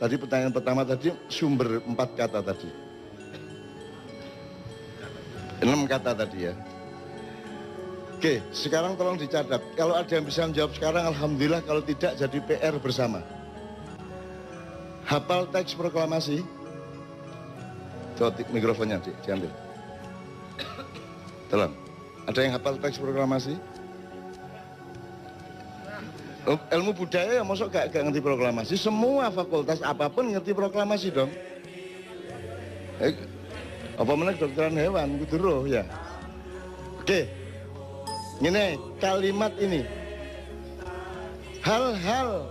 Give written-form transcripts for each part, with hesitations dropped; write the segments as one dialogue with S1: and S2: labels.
S1: Tadi pertanyaan pertama tadi sumber 4 kata tadi. 6 kata tadi ya. Oke, sekarang tolong dicatat. Kalau ada yang bisa menjawab sekarang, alhamdulillah. Kalau tidak, jadi PR bersama. Hafal teks proklamasi. Coba mikrofonnya diambil. Tolong. Ada yang hafal teks proklamasi? Ilmu budaya ya masuk gak ngerti proklamasi. Semua fakultas apapun ngerti proklamasi dong. Apa mana kedokteran hewan kudu roh ya. Oke. Ini kalimat ini. Hal-hal.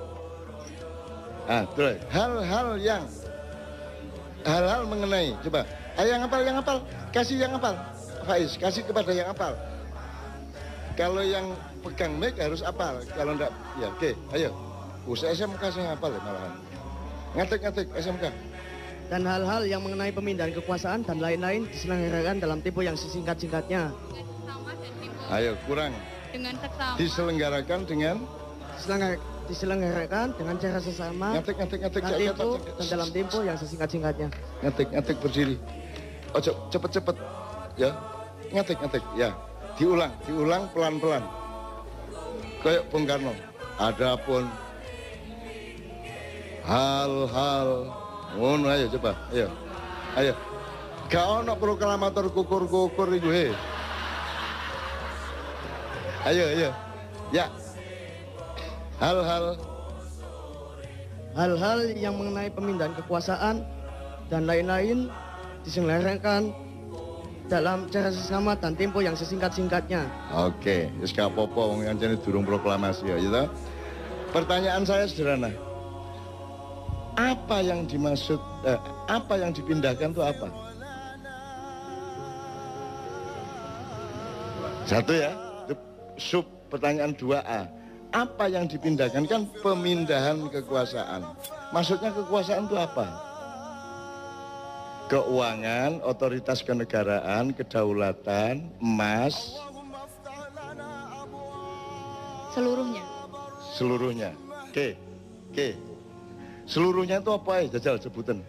S1: Terus hal-hal mengenai. Coba. Ayo yang hafal. Kasih yang hafal. Faiz, kasih kepada yang hafal. Kalau yang pegang mic harus hafal, kalau enggak, ya oke, ayo. Usai SMK saya hafal ya malahan. Ngetik SMK.
S2: Dan hal-hal yang mengenai pemindahan kekuasaan dan lain-lain diselenggarakan dalam tempo yang sesingkat-singkatnya.
S1: Ayo, kurang.
S3: Dengan seksama.
S1: Diselenggarakan dengan?
S2: Diselenggarakan dengan cara sesama.
S1: Ngetik.
S2: Dan dalam tempo yang sesingkat-singkatnya.
S1: Ngetik berdiri. Ojo, cepet-cepet. Ya, ngetik, ya. Diulang pelan-pelan. Kayak Bung Karno. Adapun hal-hal ngono, ayo coba, ayo. Gak ono proklamator kukur-kukur iku he. Ayo. Ya. Hal-hal
S2: yang mengenai pemindahan kekuasaan dan lain-lain diselenggarakan dalam cara sesama dan tempo yang sesingkat-singkatnya.
S1: Oke, wis gak apa-apa wong ancene durung proklamasi ya, gitu. Pertanyaan saya sederhana. Apa yang dimaksud, apa yang dipindahkan itu apa? Satu ya, sub pertanyaan 2A. Apa yang dipindahkan? Kan pemindahan kekuasaan. Maksudnya kekuasaan itu apa? Keuangan, otoritas kenegaraan, kedaulatan, emas. Seluruhnya. Oke. Seluruhnya itu apa ya? Jajal sebutan.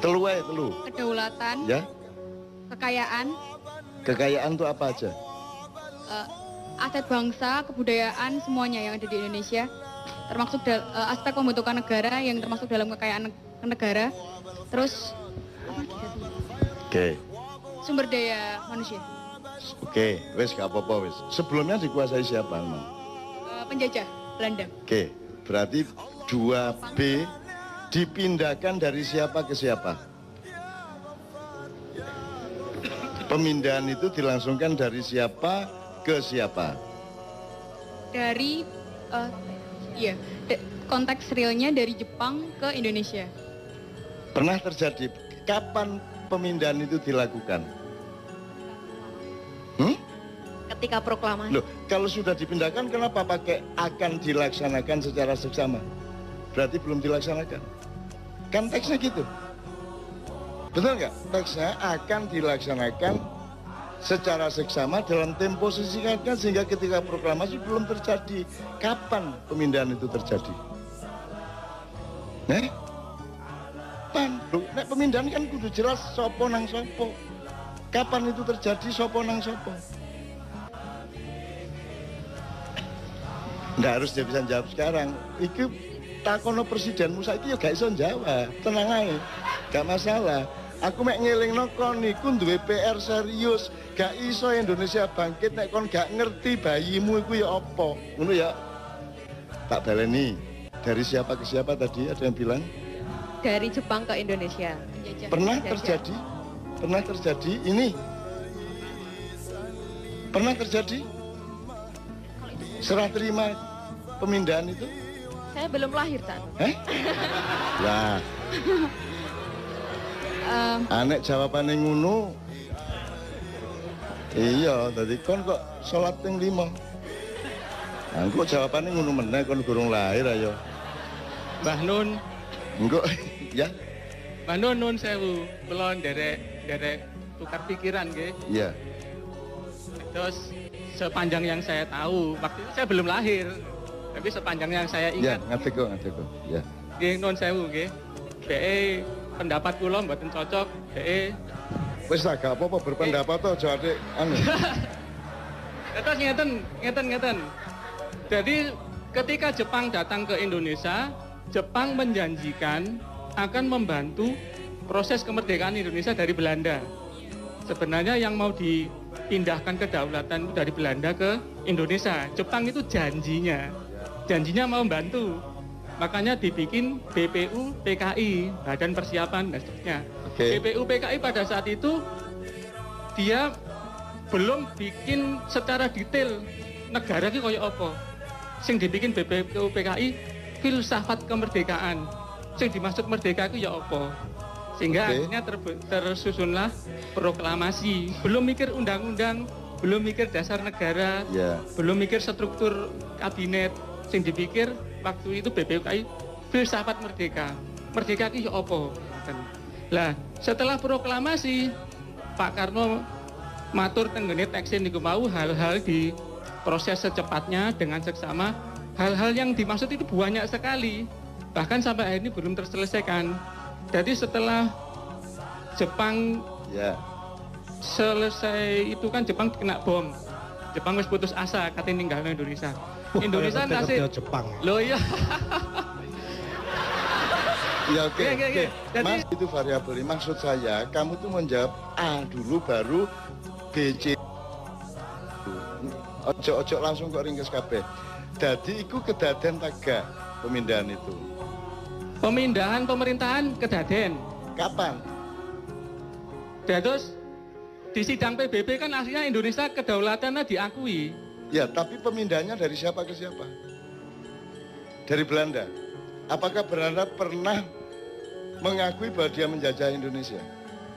S1: Telu.
S3: Kedaulatan.
S1: Ya.
S3: Kekayaan.
S1: Kekayaan itu apa aja?
S3: Aset bangsa, kebudayaan, semuanya yang ada di Indonesia. Termasuk aspek pembentukan negara yang termasuk dalam kekayaan negara. Terus
S1: Oke.
S3: Sumber daya manusia.
S1: Oke, wes gak apa-apa wes. Sebelumnya dikuasai siapa memang?
S3: Penjajah Belanda.
S1: Oke, berarti 2B dipindahkan dari siapa ke siapa? Pemindahan itu dilangsungkan dari siapa ke siapa?
S3: Dari konteks realnya dari Jepang ke Indonesia.
S1: Pernah terjadi. Kapan pemindahan itu dilakukan?
S3: Ketika proklamasi.
S1: Loh, kalau sudah dipindahkan kenapa pakai akan dilaksanakan secara seksama? Berarti belum dilaksanakan. Kan teksnya gitu. Betul nggak? Teksnya akan dilaksanakan secara seksama dalam tempo sesingkatnya sehingga ketika proklamasi belum terjadi. Kapan pemindahan itu terjadi? Nek pemindahan kan kudu jelas sopo nang sopo. Kapan itu terjadi, sopo nang sopo. Nggak harus dia bisa jawab sekarang. Itu takono presidenmu saiki ya gak iso jawab. Tenang aja, gak masalah. Aku mek ngelingno kon niku duwe PR serius. Gak iso Indonesia bangkit nek kon gak ngerti bayimu iku ya apa. Ngono ya. Tak baleni. Dari siapa ke siapa tadi ada yang bilang?
S3: Dari Jepang ke Indonesia.
S1: Pernah terjadi? Pernah terjadi ini? Pernah terjadi? Serah terima pemindahan itu?
S3: Saya belum lahir saat.
S1: Lah. Anek jawabannya ngono. Iya, tadi kon kok sholat ping 5. Engko jawabannya ngono meneh kon durung lahir ayo.
S4: Mbah Nun.
S1: Engko ya.
S4: Mbah Nun sewu, kula derek tukar pikiran nggih.
S1: Iya.
S4: Terus sepanjang yang saya tahu, waktu itu saya belum lahir. Tapi sepanjang yang saya
S1: Ya,
S4: ingat,
S1: ngerti kok. Ya.
S4: nggih nuwun sewu nggih. BE pendapat kula mboten cocok, BE
S1: Wis tak gak apa-apa berpendapat to aja adik anu.
S4: terus ngeten. Jadi ketika Jepang datang ke Indonesia, Jepang menjanjikan akan membantu proses kemerdekaan Indonesia dari Belanda. Sebenarnya yang mau dipindahkan kedaulatan dari Belanda ke Indonesia. Jepang itu janjinya mau membantu. Makanya dibikin BPU PKI, Badan Persiapan dan seterusnya.
S1: Oke.
S4: BPU PKI pada saat itu dia belum bikin secara detail negara ini kayak apa. Sing dibikin BPU PKI filsafat kemerdekaan. Sing dimaksud merdeka itu ya apa. Sehingga akhirnya tersusunlah proklamasi. Belum mikir undang-undang, belum mikir dasar negara, belum mikir struktur kabinet. Sing dipikir waktu itu BPUKI filsafat merdeka. Merdeka itu ya apa? Lah, setelah proklamasi Pak Karno matur tenggene teksin niku mau hal-hal di proses secepatnya dengan seksama. Hal-hal yang dimaksud itu banyak sekali. Bahkan sampai hari ini belum terselesaikan. Jadi setelah Jepang selesai itu kan Jepang kena bom. Jepang wis putus asa katanya ninggalin Indonesia. Indonesia nasib
S5: Jepang.
S4: Loh iya.
S1: Ya oke.
S4: Jadi,
S1: Mas itu variabel. Maksud saya kamu tuh menjawab A dulu baru B, C. Ojo langsung kok ringkes kabeh. Dadi iku kedaden taga pemindahan itu.
S4: Pemindahan pemerintahan kedaden.
S1: Kapan?
S4: Terus di sidang PBB kan aslinya Indonesia kedaulatannya diakui.
S1: Ya, tapi pemindahannya dari siapa ke siapa? Dari Belanda. Apakah Belanda pernah mengakui bahwa dia menjajah Indonesia?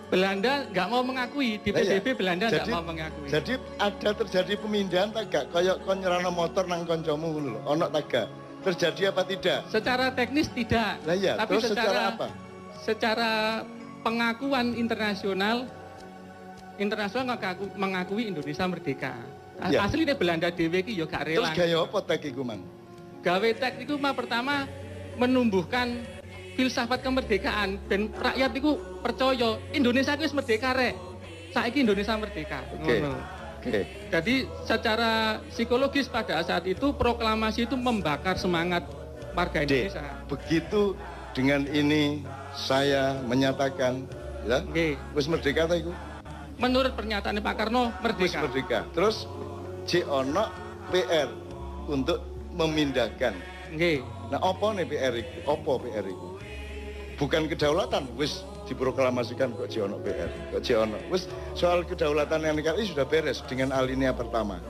S4: Belanda nggak mau mengakui, di PBB Belanda nggak mau mengakui.
S1: Jadi ada terjadi pemindahan tagak, kayak kon nyerano motor nang koncomu ngono lho, ono tagak. Terjadi apa tidak?
S4: Secara teknis tidak.
S1: Lah iya,
S4: tapi
S1: terus secara apa?
S4: Secara pengakuan internasional mengakui Indonesia merdeka.
S1: Ya.
S4: Aslinya Belanda dhewe iki ya gak rela.
S1: Terus gaya apa tek iku, Mang?
S4: Gawe tek iku pertama menumbuhkan filsafat kemerdekaan dan rakyat itu percaya Indonesia itu merdeka rek. Saiki Indonesia merdeka.
S1: Oke.
S4: Jadi secara psikologis pada saat itu proklamasi itu membakar semangat warga Indonesia.
S1: Begitu dengan ini saya menyatakan ya, wis merdeka ta iku?
S4: Menurut pernyataan Pak Karno merdeka.
S1: Wis merdeka. Terus J ono PR untuk memindahkan.
S4: Nggih.
S1: Nah, apa nih PR itu? Apa PR itu? Bukan kedaulatan, wis diproklamasikan kok J ono PR. Kok J ono. Wis soal kedaulatan yang NKRI sudah beres dengan alinea pertama.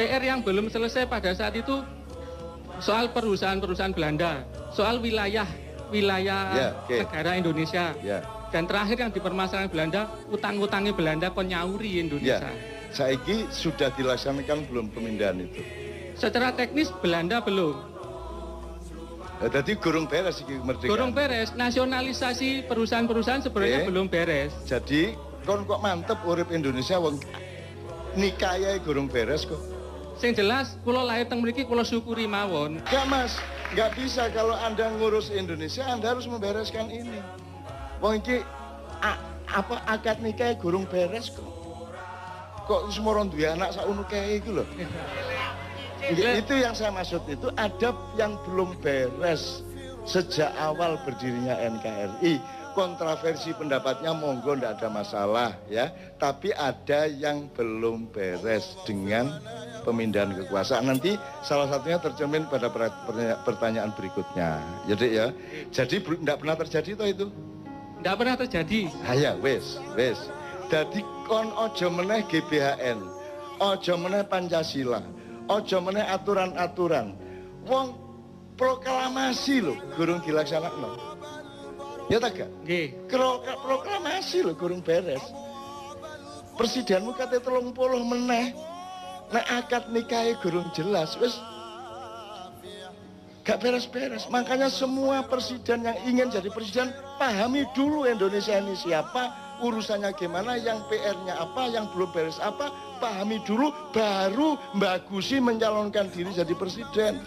S4: PR yang belum selesai pada saat itu soal perusahaan-perusahaan Belanda, soal wilayah negara Indonesia. Dan terakhir yang dipermasalahkan Belanda, utang-utangnya Belanda kon nyauri Indonesia.
S1: Saiki sudah dilaksanakan belum pemindahan itu?
S4: Secara teknis Belanda belum.
S1: Jadi gurung beres iki merdeka.
S4: Gurung beres, nasionalisasi perusahaan-perusahaan sebenarnya belum beres.
S1: Jadi kon kok mantep urip Indonesia wong nikah gurung beres kok.
S4: Sing jelas kula lahir teng mriki kula syukuri mawon.
S1: Enggak Mas, enggak bisa kalau Anda ngurus Indonesia Anda harus membereskan ini. Wong iki akad nikah gurung beres kok. Kok semua orang duwe anak sak unu kae iku lho. Itu yang saya maksud, itu ada yang belum beres sejak awal berdirinya NKRI. Kontroversi pendapatnya monggo ndak ada masalah ya, tapi ada yang belum beres dengan pemindahan kekuasaan. Nanti salah satunya tercermin pada pertanyaan berikutnya. Jadi ya, jadi ndak pernah terjadi toh itu?
S4: Ndak pernah terjadi.
S1: Ya wes. Jadi kon ojo meneh GBHN, ojo meneh Pancasila, ojo meneh aturan-aturan. Wong proklamasi lho, gurung dilaksanakno. Ya tak gak?
S4: Nggih.
S1: Proklamasi lho gurung beres. Presidenmu kate 30 meneh. Nek akad nikahe gurung jelas, wis gak beres-beres. Makanya semua presiden yang ingin jadi presiden pahami dulu Indonesia ini siapa, urusannya gimana, yang PR-nya apa, yang belum beres apa, pahami dulu, baru Mbak Gusi mencalonkan diri jadi presiden.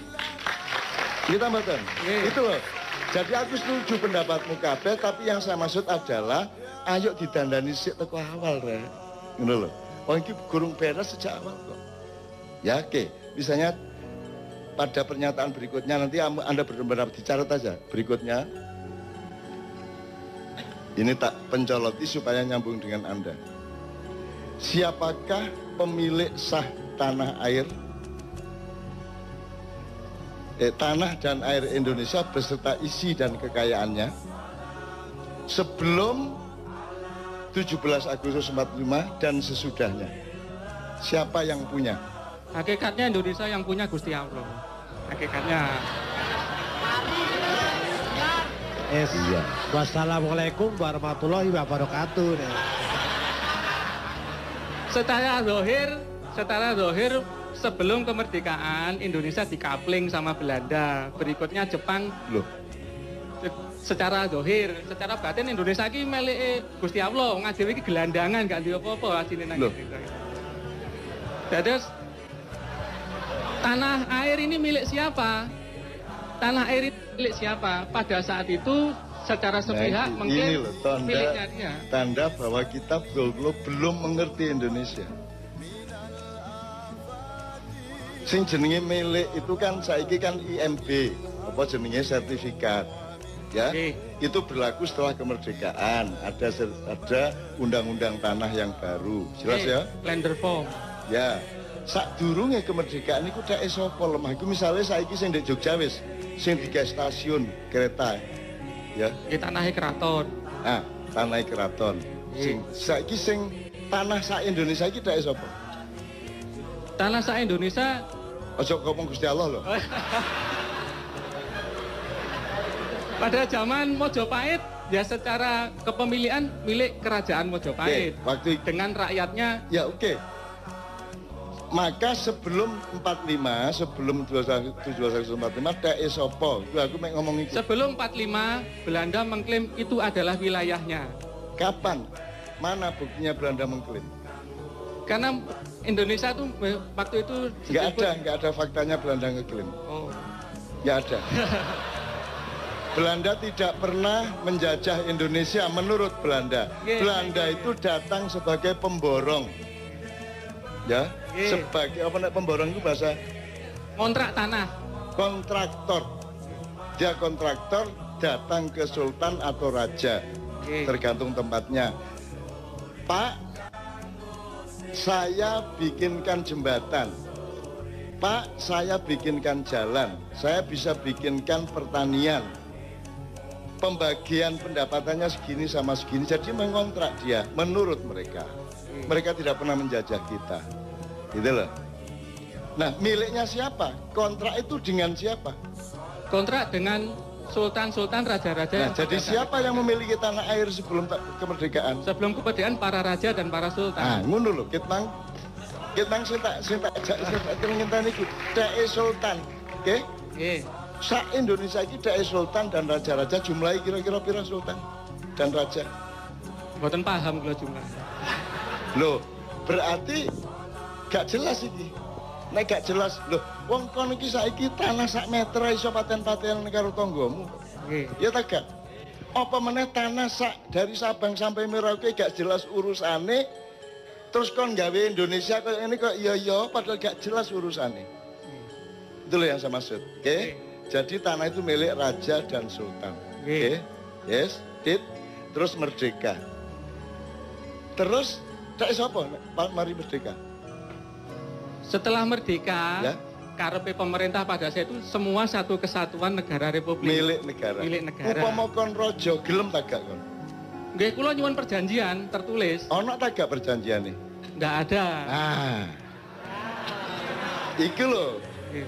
S1: Kita mboten.
S4: Nggih.
S1: Itu loh. Jadi aku setuju pendapatmu kabeh, tapi yang saya maksud adalah ayo didandani sik teko awal, Rek. Ngono lho. Wong iki gurung beres sejak awal kok. Ya oke, misalnya pada pernyataan berikutnya nanti Anda benar-benar dicatat aja berikutnya. Ini tak pencoloti supaya nyambung dengan Anda. Siapakah pemilik sah tanah air? Tanah dan air Indonesia beserta isi dan kekayaannya sebelum 17 Agustus 45 dan sesudahnya. Siapa yang punya?
S4: Hakikatnya Indonesia yang punya Gusti Allah. Hakikatnya.
S1: Iya.
S5: Wassalamualaikum warahmatullahi wabarakatuh.
S4: Secara zahir sebelum kemerdekaan Indonesia dikapling sama Belanda. Berikutnya Jepang.
S1: Loh,
S4: Secara zahir, secara batin Indonesia iki melike Gusti Allah, ngadewe iki gelandangan gak duwe apa-apa asine nang
S1: Loh.
S4: kene. Dados tanah air ini milik siapa? Tanah air ini milik siapa? Pada saat itu secara sepihak
S1: ini
S4: mengklaim
S1: loh
S4: miliknya dia.
S1: tanda bahwa kita belum mengerti Indonesia. Sing jenenge milik itu kan saiki kan IMB, apa jenenge sertifikat. Ya,
S4: Oke.
S1: itu berlaku setelah kemerdekaan. Ada undang-undang tanah yang baru. Jelas ya?
S4: Land reform.
S1: Ya. Sadurunge kemerdekaan iku dak sapa lemah iku misale saiki sing ndek Jogja wis sing digawe stasiun kereta. Ya.
S4: Iki tanahnya keraton.
S1: Ah, tanah keraton. Sing saiki sing tanah sak Indonesia iki dak sapa?
S4: Tanah sa Indonesia
S1: Ojo ngomong Gusti Allah loh.
S4: pada zaman Mojopahit ya secara kepemilikan milik kerajaan Mojopahit.
S1: Oke, waktu itu.
S4: Dengan rakyatnya.
S1: Ya oke. Maka sebelum 45, sebelum 1745 dak sapa? Itu aku mek ngomong iki.
S4: Sebelum 45 Belanda mengklaim itu adalah wilayahnya.
S1: Kapan? Mana buktinya Belanda mengklaim?
S4: Karena Indonesia tuh waktu itu
S1: Nggak ada faktanya Belanda ngeklaim.
S4: Oh.
S1: Nggak ada. Belanda tidak pernah menjajah Indonesia menurut Belanda. Belanda itu datang sebagai pemborong. Ya, sebagai apa nek pemborong itu bahasa
S4: Kontrak tanah.
S1: kontraktor. Dia kontraktor datang ke sultan atau raja. Tergantung tempatnya. Pak, saya bikinkan jembatan. Pak, saya bikinkan jalan. Saya bisa bikinkan pertanian. Pembagian pendapatannya segini sama segini. Jadi mengontrak dia menurut mereka. Mereka tidak pernah menjajah kita. Gitu loh. Nah, miliknya siapa? Kontrak itu dengan siapa?
S4: Kontrak dengan sultan-sultan raja-raja.
S1: Nah, jadi siapa yang memiliki tanah air sebelum kemerdekaan?
S4: Sebelum kemerdekaan para raja dan para sultan.
S1: Ah, ngono lho, kitang sing tak ngenteni iku dake sultan. Oke?
S4: Nggih.
S1: Sak Indonesia iki dake sultan dan raja-raja jumlahnya kira-kira pira sultan dan raja?
S4: Mboten paham kula jumlah.
S1: Loh, berarti gak jelas iki. Nek gak jelas, loh, wong kon iki saiki tanah sak meter iso paten-paten karo tanggamu.
S4: Nggih.
S1: Ya ta gak? Apa meneh tanah sak dari Sabang sampai Merauke gak jelas urusane, terus kon gawe Indonesia kayak ini kok iya padahal gak jelas urusane. Itu loh yang saya maksud. Oke? Jadi tanah itu milik raja dan sultan. Oke? Yes, terus merdeka. Terus tak sapa mari merdeka.
S4: Setelah merdeka,
S1: Ya.
S4: karepe pemerintah pada saat itu semua satu kesatuan negara republik.
S1: Milik negara.
S4: Milik negara.
S1: Upama kon raja gelem ta gak kon?
S4: Nggih, kula nyuwun perjanjian tertulis.
S1: Ono ta gak perjanjiane?
S4: Nggak ada.
S1: Ah. Iki lho.
S4: Nggih.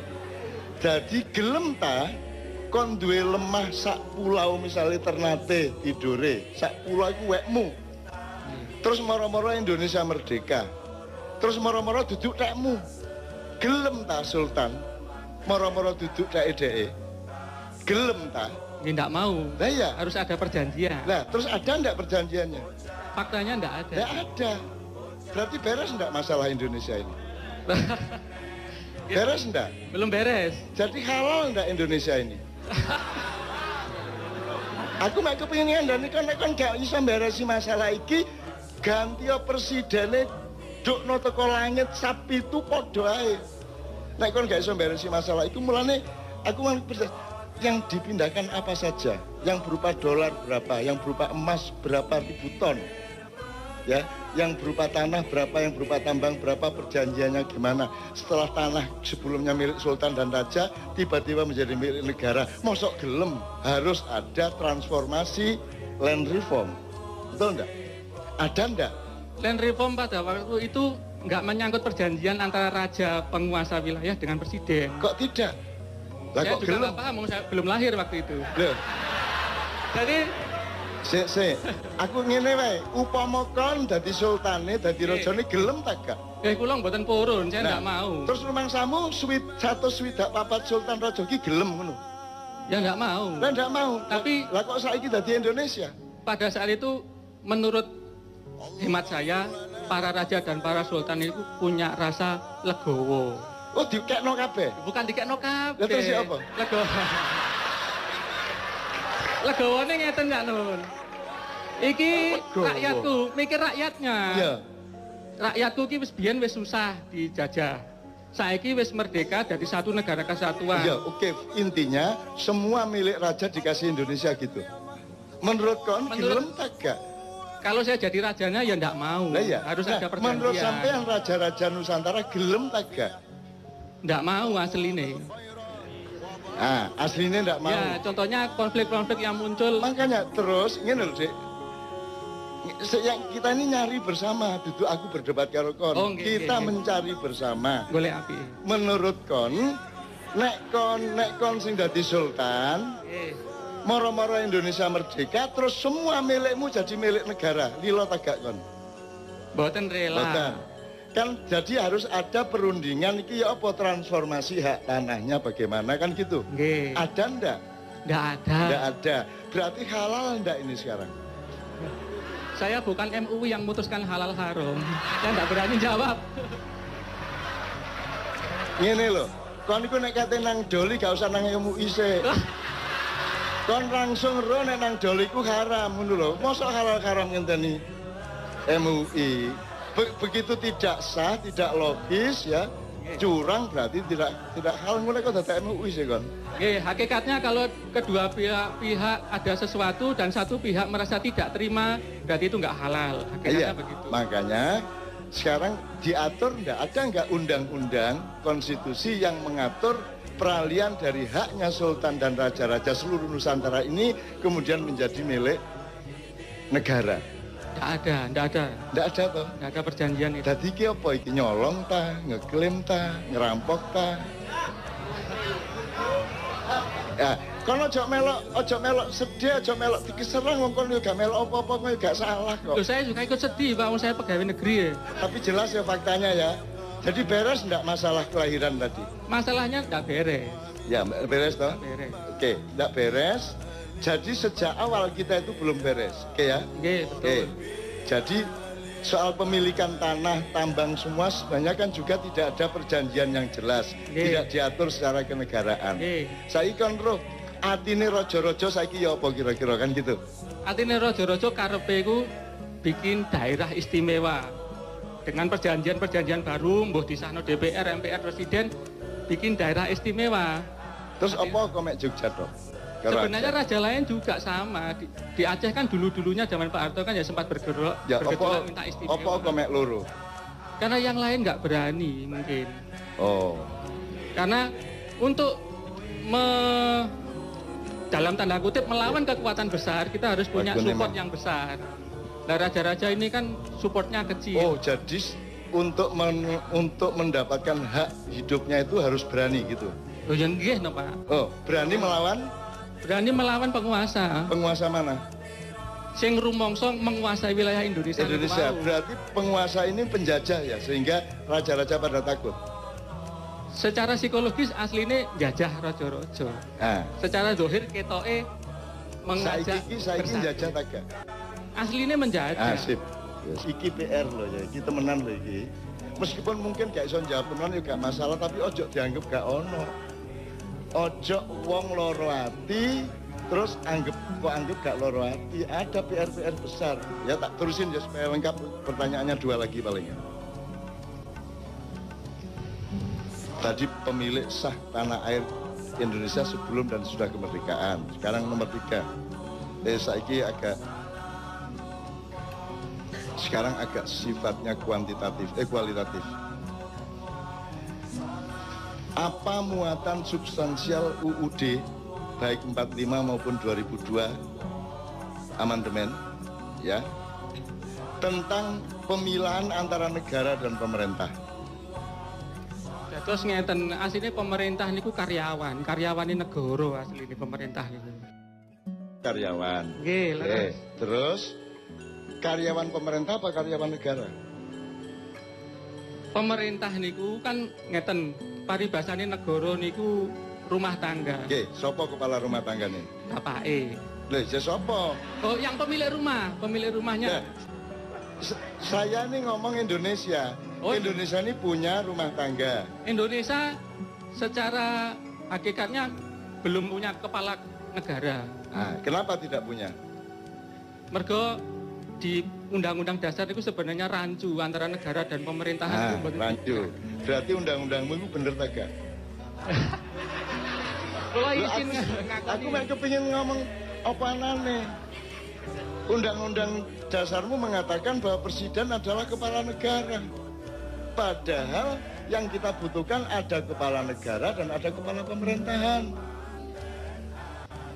S1: Jadi gelem ta kon duwe lemah sak pulau misalnya Ternate tidure, sak pulau iku wekmu. Terus moro-moro Indonesia merdeka. Terus moro-moro duduk tekmu. Gelem ta sultan? Moro-moro duduk dhek-dheke. Gelem ta?
S4: Nggih, nggak mau.
S1: Lah iya.
S4: Harus ada perjanjian.
S1: Lah, terus ada ndak perjanjiannya?
S4: Faktanya nggak ada.
S1: Ndak ada. Berarti beres ndak masalah Indonesia ini? Beres enggak?
S4: Belum beres.
S1: Jadi halal enggak Indonesia ini? Aku mek kepengin ngandani kon gak iso beresi masalah iki, ganti presidene dukno teko langit sapi itu padha ae. Nek kon gak iso beresi masalah iku mulane aku yang dipindahkan apa saja, yang berupa dolar berapa, yang berupa emas berapa ribu ton. Ya, yang berupa tanah berapa, yang berupa tambang berapa, perjanjiannya gimana. Setelah tanah sebelumnya milik sultan dan raja tiba-tiba menjadi milik negara, mosok gelem harus ada transformasi land reform. Betul enggak? Ada enggak?
S4: Land reform pada waktu itu nggak menyangkut perjanjian antara raja penguasa wilayah dengan presiden.
S1: Kok tidak? Lah
S4: Saya
S1: kok
S4: juga
S1: gelem?
S4: nggak paham, saya belum lahir waktu itu.
S1: Loh,
S4: Jadi
S1: aku ngene wae, upama kon dadi sultane, dadi rajane gelem tak gak?
S4: kula mboten purun, saya nggak mau.
S1: Terus rumangsamu 164 sultan raja ki gelem ngono.
S4: Ya nggak mau.
S1: Lah ndak mau.
S4: Tapi
S1: lah kok saiki dadi Indonesia?
S4: pada saat itu menurut hemat saya para raja dan para sultan itu punya rasa legowo.
S1: Oh, dikekno kabeh.
S4: Bukan dikekno kabeh.
S1: Lah terus apa?
S4: Legowo. Legowonya ngeten Kak Nun. Iki
S1: Legowo.
S4: rakyatku, mikir rakyatnya.
S1: Iya.
S4: Rakyatku ki wis biyen wis susah dijajah. Saiki wis merdeka dari satu negara kesatuan.
S1: Iya, oke. Intinya semua milik raja dikasih Indonesia gitu. Menurut kon gelem tak gak?
S4: Kalau saya jadi rajanya ya ndak mau.
S1: Lah iya.
S4: Harus
S1: Nah,
S4: ada perjanjian.
S1: menurut sampean raja-raja Nusantara gelem tak gak?
S4: Ndak mau asline.
S1: Ah, aslinya ndak mau.
S4: Ya, contohnya konflik-konflik yang muncul.
S1: Makanya terus ngene lho, Dik. Yang kita ini nyari bersama, duduk aku berdebat karo kon.
S4: Oh, nggih,
S1: Kita
S4: nggih.
S1: mencari bersama.
S4: Golek api.
S1: Menurut kon, nek kon sing dadi sultan, moro-moro Indonesia merdeka, terus semua milikmu jadi milik negara. Lilo tagak kon.
S4: Mboten rela.
S1: Boten. Kan jadi harus ada perundingan iki ya apa transformasi hak tanahnya bagaimana kan gitu.
S4: Nggih.
S1: Ada ndak?
S4: Ndak ada.
S1: Ndak ada. Berarti halal ndak ini sekarang?
S4: Saya bukan MUI yang memutuskan halal haram. Saya nggak berani jawab.
S1: Ngene lho, kon iku nek kate nang doli gak usah nang MUI sik. Kon langsung ro nek nang doli ku haram ngono lho. Mosok halal haram ngenteni MUI. Begitu tidak sah, tidak logis ya. Curang berarti tidak hal ngono kok dadi MUI sih kon.
S4: Nggih, hakikatnya kalau kedua pihak ada sesuatu dan satu pihak merasa tidak terima, berarti itu nggak halal. Hakikatnya begitu.
S1: Makanya sekarang diatur ada nggak undang-undang konstitusi yang mengatur peralihan dari haknya sultan dan raja-raja seluruh Nusantara ini kemudian menjadi milik negara.
S4: Nggak ada.
S1: Nggak ada toh?
S4: Nggak ada perjanjian itu.
S1: Dadi iki apa iki nyolong ta, ngeklaim ta, ngerampok ta? Ya, kono ojo melok sedih, ojo melok dikiserang wong kono gak melok apa-apa kowe gak salah kok.
S4: Loh, saya juga ikut sedih, Pak, saya pegawai negeri ya.
S1: Tapi jelas ya faktanya ya. Jadi beres enggak masalah kelahiran tadi?
S4: Masalahnya nggak beres.
S1: Ya, beres toh?
S4: Beres.
S1: Oke, enggak beres. Jadi sejak awal kita itu belum beres. Oke ya?
S4: Nggih,
S1: Oke.
S4: betul.
S1: Jadi soal pemilikan tanah, tambang semua sebenarnya kan juga tidak ada perjanjian yang jelas,
S4: Nggih.
S1: tidak diatur secara kenegaraan.
S4: Nggih.
S1: Saiki kan roh, atine raja-raja saiki ya apa kira-kira kan gitu.
S4: Artinya rojo-rojo karepe ku bikin daerah istimewa dengan perjanjian-perjanjian baru, mbuh disahno DPR, MPR, Presiden, bikin daerah istimewa.
S1: Terus apa kok mek Jogja toh?
S4: Sebenarnya raja lain juga sama. Di Aceh kan dulu-dulunya zaman Pak Harto kan ya sempat bergejolak minta istimewa.
S1: apa kok mek loro?
S4: Karena yang lain nggak berani mungkin.
S1: Oh.
S4: Karena untuk dalam tanda kutip melawan kekuatan besar, kita harus punya
S1: Bagus,
S4: support
S1: memang.
S4: yang besar. Nah, raja-raja ini kan supportnya kecil.
S1: Oh, jadi untuk mendapatkan hak hidupnya itu harus berani gitu.
S4: Oh, yang nggih no, Pak.
S1: Oh, berani melawan
S4: Berani melawan penguasa.
S1: penguasa mana?
S4: Sing rumangsa menguasai wilayah Indonesia.
S1: Indonesia.
S4: mau.
S1: Berarti penguasa ini penjajah ya, sehingga raja-raja pada takut.
S4: Secara psikologis aslinya jajah rojo-rojo.
S1: Nah,
S4: Secara zahir ketoke mengajak
S1: saiki
S4: bersatu.
S1: jajah taga.
S4: Aslinya menjajah.
S1: Ah, sip. Yes. Iki PR loh ya, iki temenan loh iki. Meskipun mungkin gak iso jawab temenan ya gak masalah, tapi ojo dianggap gak ono. Ojo wong loro ati terus anggap gak loro ati. Ada PR besar. Ya tak terusin ya supaya lengkap, pertanyaannya 2 lagi paling ya. Tadi pemilik sah tanah air Indonesia sebelum dan sudah kemerdekaan. Sekarang nomor 3. Saiki sekarang agak sifatnya kualitatif. Apa muatan substansial UUD baik 45 maupun 2002 amandemen ya tentang pemilahan antara negara dan pemerintah?
S4: Ya, terus ngeten, aslinya pemerintah niku karyawan ini negara aslinya pemerintah niku.
S1: Karyawan.
S4: Nggih,
S1: Terus karyawan pemerintah apa karyawan negara?
S4: Pemerintah niku kan ngeten, paribasane negara niku rumah tangga.
S1: Oke, sopo kepala rumah tangga nih?
S4: Bapake.
S1: Loh, sopo?
S4: Oh, yang pemilik rumahnya.
S1: Ya, saya nih ngomong Indonesia.
S4: Oh,
S1: Indonesia ini punya rumah tangga.
S4: Indonesia secara hakikatnya belum punya kepala negara.
S1: Kenapa tidak punya?
S4: Mergo di Undang-Undang Dasar itu sebenarnya rancu antara negara dan pemerintahan.
S1: Rancu. Berarti undang-undangmu itu bener tak gak?
S4: Kalau izin
S1: aku gak kepingin ngomong apa anane. Undang-undang dasarmu mengatakan bahwa presiden adalah kepala negara. Padahal yang kita butuhkan ada kepala negara dan ada kepala pemerintahan.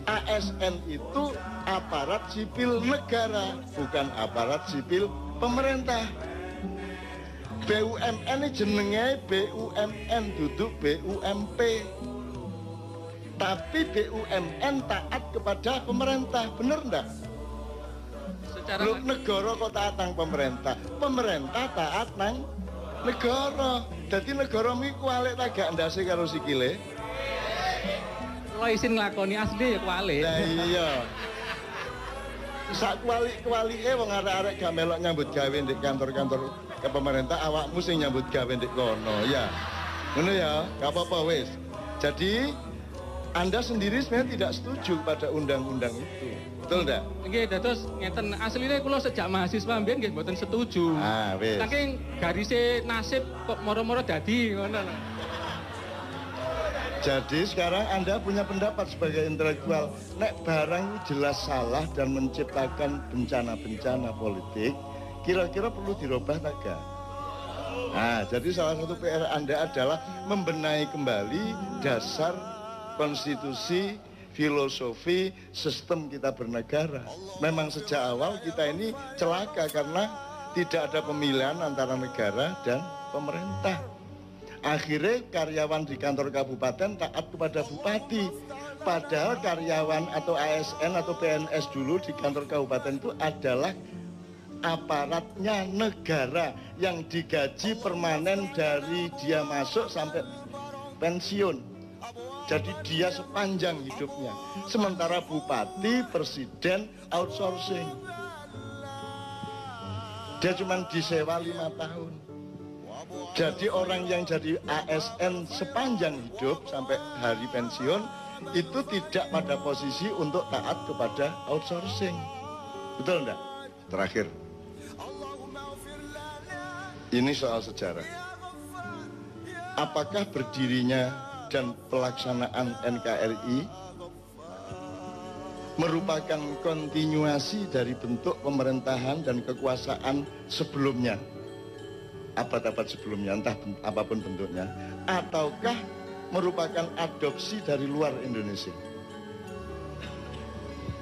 S1: ASN itu aparat sipil negara, bukan aparat sipil pemerintah. BUMN ini jenenge BUMN, duduk BUMP. Tapi BUMN taat kepada pemerintah, bener enggak? Secara negara kok taat nang pemerintah, pemerintah taat nang negara. Jadi negara miku alik tak gak ndase karo sikile.
S4: Kalau izin nglakoni asli ya kuali.
S1: Nah iya. Sak kuali-kualike wong arek-arek gak melok nyambut gawe di kantor-kantor ke pemerintah, awakmu sing nyambut gawe di kono ya. Ngono ya, gak apa-apa wis. Jadi Anda sendiri sebenarnya tidak setuju pada undang-undang itu. Betul enggak?
S4: Nggih, terus ngeten asline kula sejak mahasiswa mbiyen nggih mboten setuju.
S1: Wis.
S4: Saking garise nasib kok moro-moro dadi ngono lho.
S1: Jadi sekarang Anda punya pendapat sebagai intelektual, nek barang jelas salah dan menciptakan bencana-bencana politik, kira-kira perlu dirubah tak gak? Jadi salah satu PR Anda adalah membenahi kembali dasar konstitusi, filosofi, sistem kita bernegara. Memang sejak awal kita ini celaka karena tidak ada pemilihan antara negara dan pemerintah. Akhirnya karyawan di kantor kabupaten taat kepada bupati. Padahal karyawan atau ASN atau PNS dulu di kantor kabupaten itu adalah aparatnya negara yang digaji permanen dari dia masuk sampai pensiun. Jadi dia sepanjang hidupnya. Sementara bupati, presiden outsourcing. Dia cuma disewa 5 tahun. Jadi orang yang jadi ASN sepanjang hidup sampai hari pensiun itu tidak pada posisi untuk taat kepada outsourcing. Betul enggak? Terakhir. Ini soal sejarah. Apakah berdirinya dan pelaksanaan NKRI merupakan kontinuasi dari bentuk pemerintahan dan kekuasaan sebelumnya? Abad-abad sebelumnya, entah apapun bentuknya, ataukah merupakan adopsi dari luar Indonesia?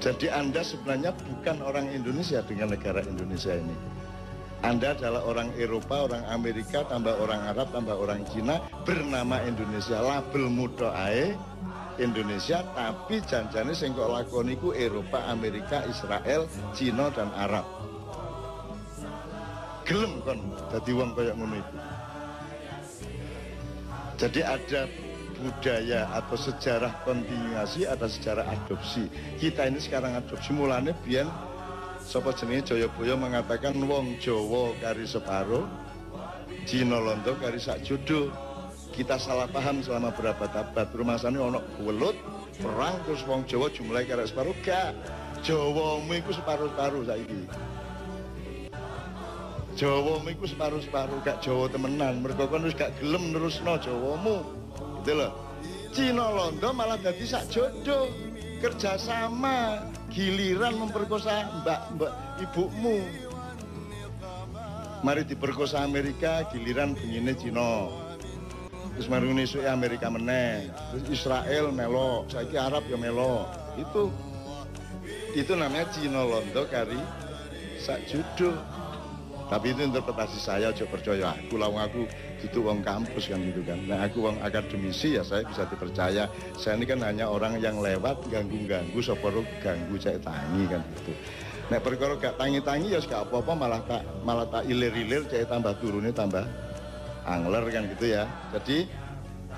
S1: Jadi Anda sebenarnya bukan orang Indonesia dengan negara Indonesia ini. Anda adalah orang Eropa, orang Amerika, tambah orang Arab, tambah orang Cina, bernama Indonesia, label muda ae Indonesia, tapi janjane sing kok lakoni ku Eropa, Amerika, Israel, Cina dan Arab. Gelem kon dadi wong kaya ngono iku. Jadi ada budaya atau sejarah kontinuasi, ada sejarah adopsi. Kita ini sekarang adopsi, mulanya biyen sapa jenenge Jayabaya mengatakan wong Jawa kari separo, Cina Londo kari sak jodoh. Kita salah paham selama berabad-abad. Rumasane ono welut perang terus wong Jawa jumlahe kari separo, gak. Jawamu iku separo-separo saiki. Jawamu iku separo-separo, gak Jawa temenan. Mergo kon wis gak gelem nerusno Jawamu. Gitu loh. Cina Londo malah dadi sak jodoh. Kerjasama, giliran memperkosa mbak ibumu. Mari diperkosa Amerika, giliran bengine Cina. Terus mari esuk Amerika meneh. Terus Israel melo, saiki Arab ya melo. Itu namanya Cina Londo kari sak jodoh. Tapi itu interpretasi saya, aja percaya aku, lawang aku duduk wong kampus kan gitu kan. Nah aku wong akademisi ya saya bisa dipercaya. Saya ini kan hanya orang yang lewat ganggu-ganggu, soporo ganggu cek tangi kan gitu. Nek perkara gak tangi-tangi ya gak apa-apa, malah tak ilir-ilir cek tambah turunnya tambah angler kan gitu ya. Jadi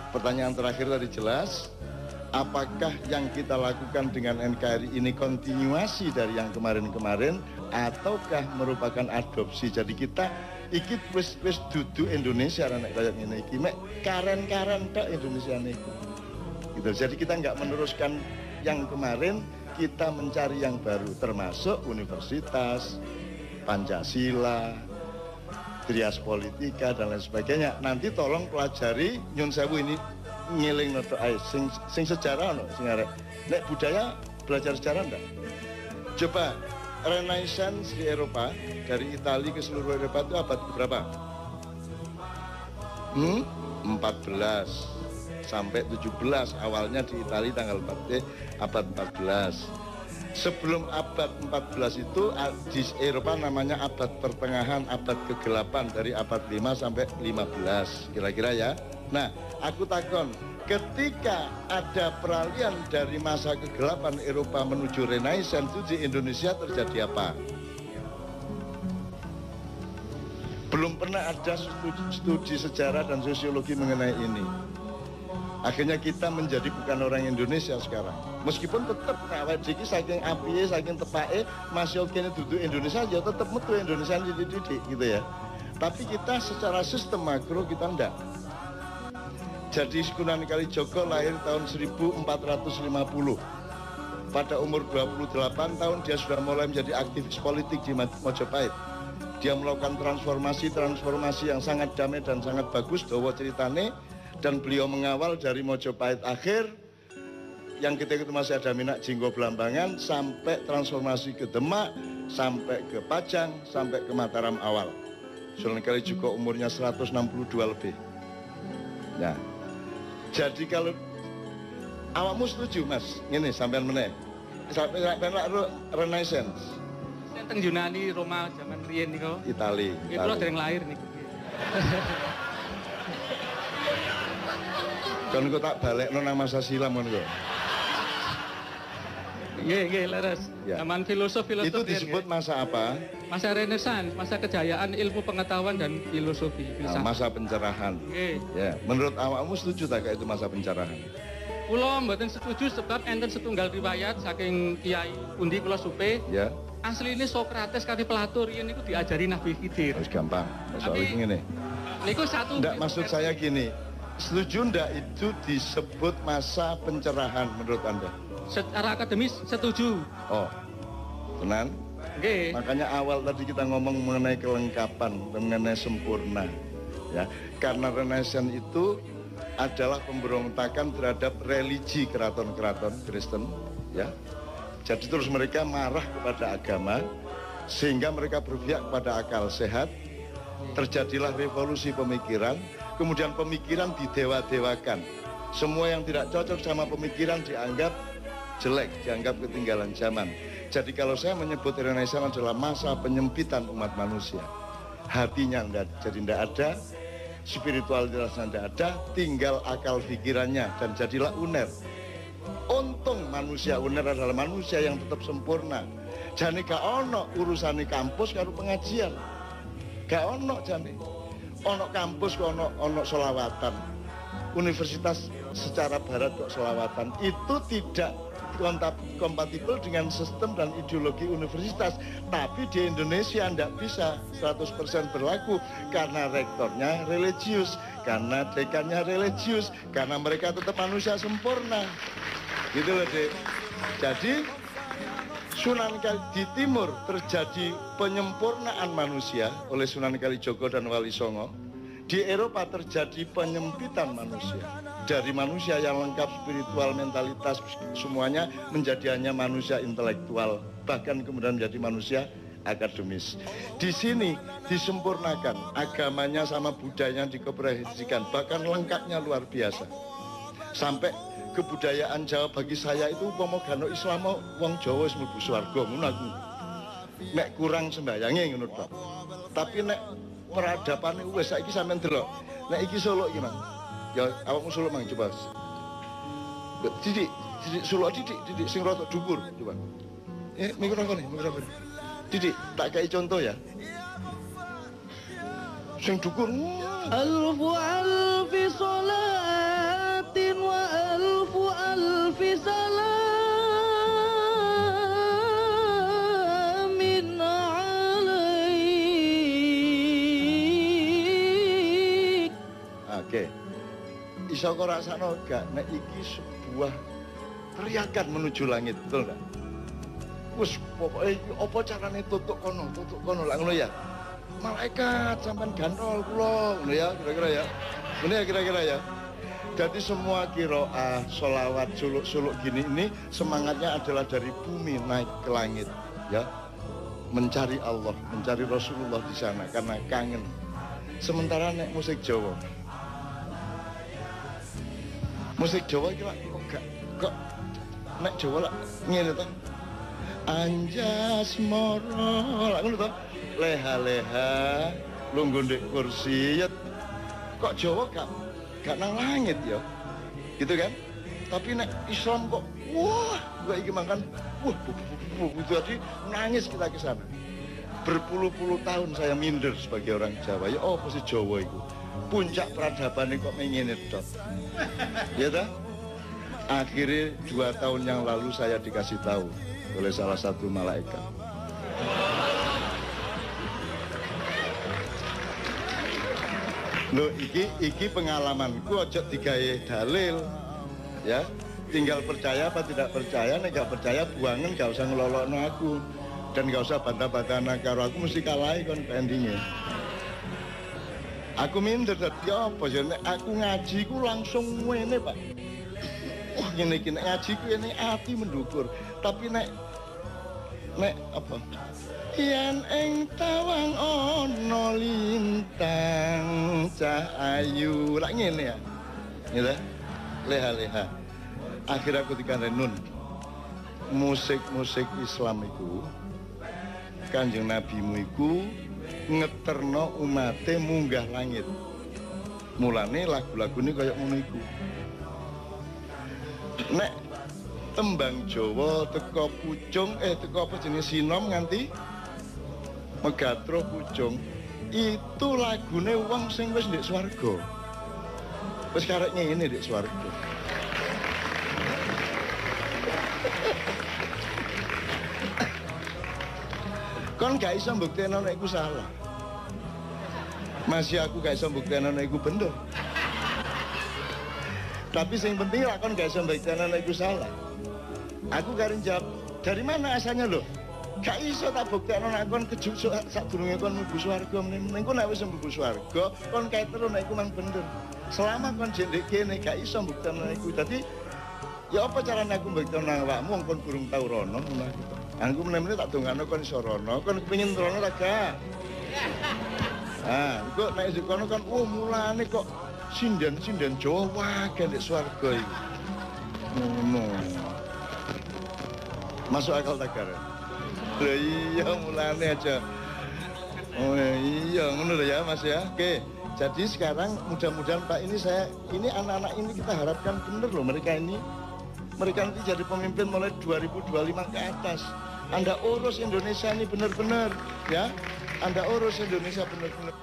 S1: pertanyaan terakhir tadi jelas, apakah yang kita lakukan dengan NKRI ini kontinuasi dari yang kemarin-kemarin ataukah merupakan adopsi? Jadi kita iki wis dudu Indonesia nek kaya ngene iki mek karen-karen tok Indonesia niku. Gitu. Jadi kita nggak meneruskan yang kemarin, kita mencari yang baru termasuk universitas, Pancasila, Trias Politika dan lain sebagainya. Nanti tolong pelajari nyun sewu ini ngiling noto ae sing sejarah ono sing arek. Nek budaya belajar sejarah ndak? Coba Renaissance di Eropa, dari Italia ke seluruh Eropa itu abad berapa? 14 sampai 17, awalnya di Italia tanggal 4 abad 14. Sebelum abad 14 itu di Eropa namanya abad pertengahan, abad ke-8 dari abad 5 sampai 15 kira-kira ya. Nah, aku takon, ketika ada peralihan dari masa kegelapan Eropa menuju Renaissance itu di Indonesia terjadi apa? Belum pernah ada studi sejarah dan sosiologi mengenai ini. Akhirnya kita menjadi bukan orang Indonesia sekarang. Meskipun tetap awake dhewe saking apiye, saking tepake masih kene duduk Indonesia ya tetap metu Indonesia dididik gitu ya. Tapi kita secara sistem makro kita ndak. Jadi Sunan Kalijaga lahir tahun 1450. Pada umur 28 tahun dia sudah mulai menjadi aktivis politik di Mojopahit. Dia melakukan transformasi yang sangat damai dan sangat bagus, dawa ceritane, dan beliau mengawal dari Mojopahit akhir yang ketika itu masih ada Minak Jinggo Blambangan sampai transformasi ke Demak, sampai ke Pajang, sampai ke Mataram awal. Sunan Kalijaga umurnya 162 lebih. Nah, jadi kalau awakmu setuju Mas, ini sampean meneh. Sampai Renaissance.
S4: Saya teng Yunani, Roma zaman riyen niku.
S1: Itali.
S4: Iki kula dereng lahir niku.
S1: Kan kok tak balekno nang masa silam kan kok.
S4: Nggih, leres.
S1: Ya.
S4: Zaman filosof
S1: Itu disebut masa apa?
S4: masa Renaissance, masa kejayaan ilmu pengetahuan dan filosofi.
S1: Nah, masa pencerahan.
S4: Nggih.
S1: Ya, menurut awakmu setuju tak itu masa pencerahan?
S4: Kula mboten setuju sebab enten setunggal riwayat saking Kiai pundi kula supe.
S1: Ya.
S4: Asline Sokrates kali Plato riyen niku diajari Nabi Khidir.
S1: Harus gampang. Soal ngene.
S4: Niku satu.
S1: Ndak, maksud saya gini. Setuju ndak itu disebut masa pencerahan menurut Anda?
S4: Secara akademis setuju.
S1: Oh. Tenan?
S4: Nggih.
S1: Makanya awal tadi kita ngomong mengenai kelengkapan, mengenai sempurna. Ya, karena Renaissance itu adalah pemberontakan terhadap religi keraton-keraton Kristen, ya. Jadi terus mereka marah kepada agama sehingga mereka berpihak kepada akal sehat. Terjadilah revolusi pemikiran, kemudian pemikiran didewa-dewakan. Semua yang tidak cocok sama pemikiran dianggap jelek, dianggap ketinggalan zaman. Jadi kalau saya menyebut Renaissance adalah masa penyempitan umat manusia. Hatinya jadi tidak ada, spiritualitasnya tidak ada, tinggal akal pikirannya dan jadilah uner. Untung manusia uner adalah manusia yang tetap sempurna. Jane gak ono urusane kampus karo pengajian. Gak ono jane. Ono kampus kok ono selawatan. Universitas secara barat kok selawatan. Itu tidak kompatibel dengan sistem dan ideologi universitas. Tapi di Indonesia tidak bisa 100% berlaku karena rektornya religius, karena dekannya religius, karena mereka tetap manusia sempurna. Gitu loh, Dek. Jadi Sunan di timur terjadi penyempurnaan manusia oleh Sunan Kalijogo dan Wali Songo. Di Eropa terjadi penyempitan manusia. Dari manusia yang lengkap spiritual, mentalitas, semuanya menjadi hanya manusia intelektual. Bahkan kemudian menjadi manusia akademis. Di sini disempurnakan, agamanya sama budayanya dikomprensikan, bahkan lengkapnya luar biasa. Sampai kebudayaan Jawa bagi saya itu umpama gano Islam wong Jawa wis mlebu swarga ngono aku. Nek kurang sembayange ngono tok. Tapi nek peradapane wis saiki sampean delok. Nek iki Solo iki, Mang. Ya awakmu Solo, Mang, coba. Didik Solo didik sing rada dhuwur coba. Mikrofon. Didik, tak kei contoh ya. Sing dhuwur.
S2: Alfi salatin wa alfi salamin alaik.
S1: Oke. Iso kok rasakno gak nek iki sebuah teriakan menuju langit, betul enggak? Wes pokoke apa carane tutuk kono lak ngono ya. Malaikat sampean gantol kula ngono ya kira-kira ya. Ini ya kira-kira ya. Jadi semua qiraah, sholawat, suluk-suluk gini ini semangatnya adalah dari bumi naik ke langit, ya, mencari Allah, mencari Rasulullah di sana karena kangen. Sementara nek musik Jawa kira kok nek Jawa lah ngene to. Anjas moro, lak ngono to. Leha-leha lungguh ndek kursi ya. Kok Jawa gak nang langit ya, gitu kan? Tapi nek Islam kok, wah, gak iki makan, wah, jadi nangis kita ke sana. Berpuluh-puluh tahun saya minder sebagai orang Jawa. Ya, oh, pasti Jawa itu. Puncak peradaban ini kok menginit dok. Ya dah. Akhirnya 2 tahun yang lalu saya dikasih tahu oleh salah satu malaikat. Loh, iki pengalamanku, ojo digawe dalil, ya. Tinggal percaya apa tidak percaya, nek gak percaya buangan, gak usah ngelolokno aku. Dan gak usah bantah-bantah karo aku, mesti kalahi kon pendingnya. Aku minder, dadi apa ya, nek aku ngaji ku langsung ngene, Pak. Wah, ngene iki nek ngaji ku ngene ati mendukur. Tapi nek apa? Yen ing tawang ana lintang cahayu. Lak ngene ya. Ngene. Leha-leha. Akhir aku dikandani Nun. Musik-musik Islam iku Kanjeng Nabimu iku ngeterno umate munggah langit. Mulane lagu-lagune kaya ngono iku. Nek tembang Jawa teko pucung teko apa jenis sinom nganti Megatro Pucung itu lagune wong sing wis ndek swarga. Wis karek ngene ndek swarga. Kon gak iso mbuktekno nek iku salah. Masih aku gak iso mbuktekno nek iku bener. Tapi sing penting lah kon gak iso mbuktekno nek iku salah. Aku karen jawab, dari mana asalnya lho? Gak iso tak buktekno nek kon kejuk sadurunge kon mlebu swarga meneng kon nek wis mlebu swarga kon kae terus nek iku mang bener. Selama kon jendek kene gak iso mbuktekno nek iku. Dadi ya apa carane aku mbuktekno nang awakmu wong kon durung tau rono ngono gitu. Aku meneh tak dongakno kon iso rono, kon kepengin rono ta gak? Ah, kok nek kono kan mulane kok sinden-sinden Jawa wae nek swarga iki. Ngono. Masuk akal tak kare? Lah iya mulane aja. Oh iya ngono lho ya Mas ya. Oke. Jadi sekarang mudah-mudahan Pak ini anak-anak ini kita harapkan bener loh mereka nanti jadi pemimpin mulai 2025 ke atas. Anda urus Indonesia ini benar-benar ya. Anda urus Indonesia benar-benar.